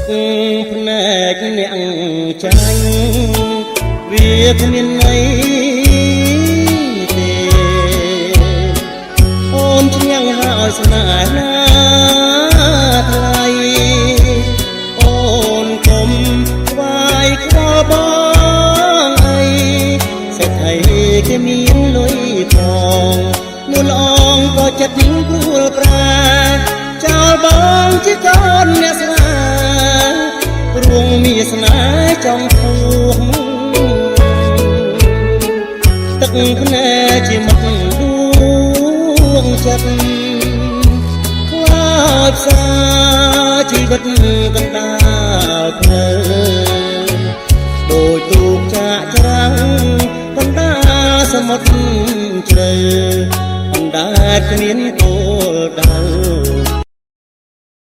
ភ្នែកអ្នកចាញ់វាគ្មានន័យទេអូនឈ្នះហើយស្នេហ៍ណាថ្លៃអូនកុំខ្វាយខ្វល់បងអីសេដ្ឋីគេមានលុយផងនួនអងក៏ចិត្តគួលប្រាចោលបងជាកូនអ្នកស្នាព្រោះមានស្នេហ៍ចំពោះទឹកភ្នែកជាមុខដួងចិត្តខ្លោចផ្សាជីវិតកណ្ដាលភ្នែកដូចទូកចាក់ច្រាំងកណ្ដាលសមុទ្រជ្រៅអណ្ដែតគ្មានគោលដៅ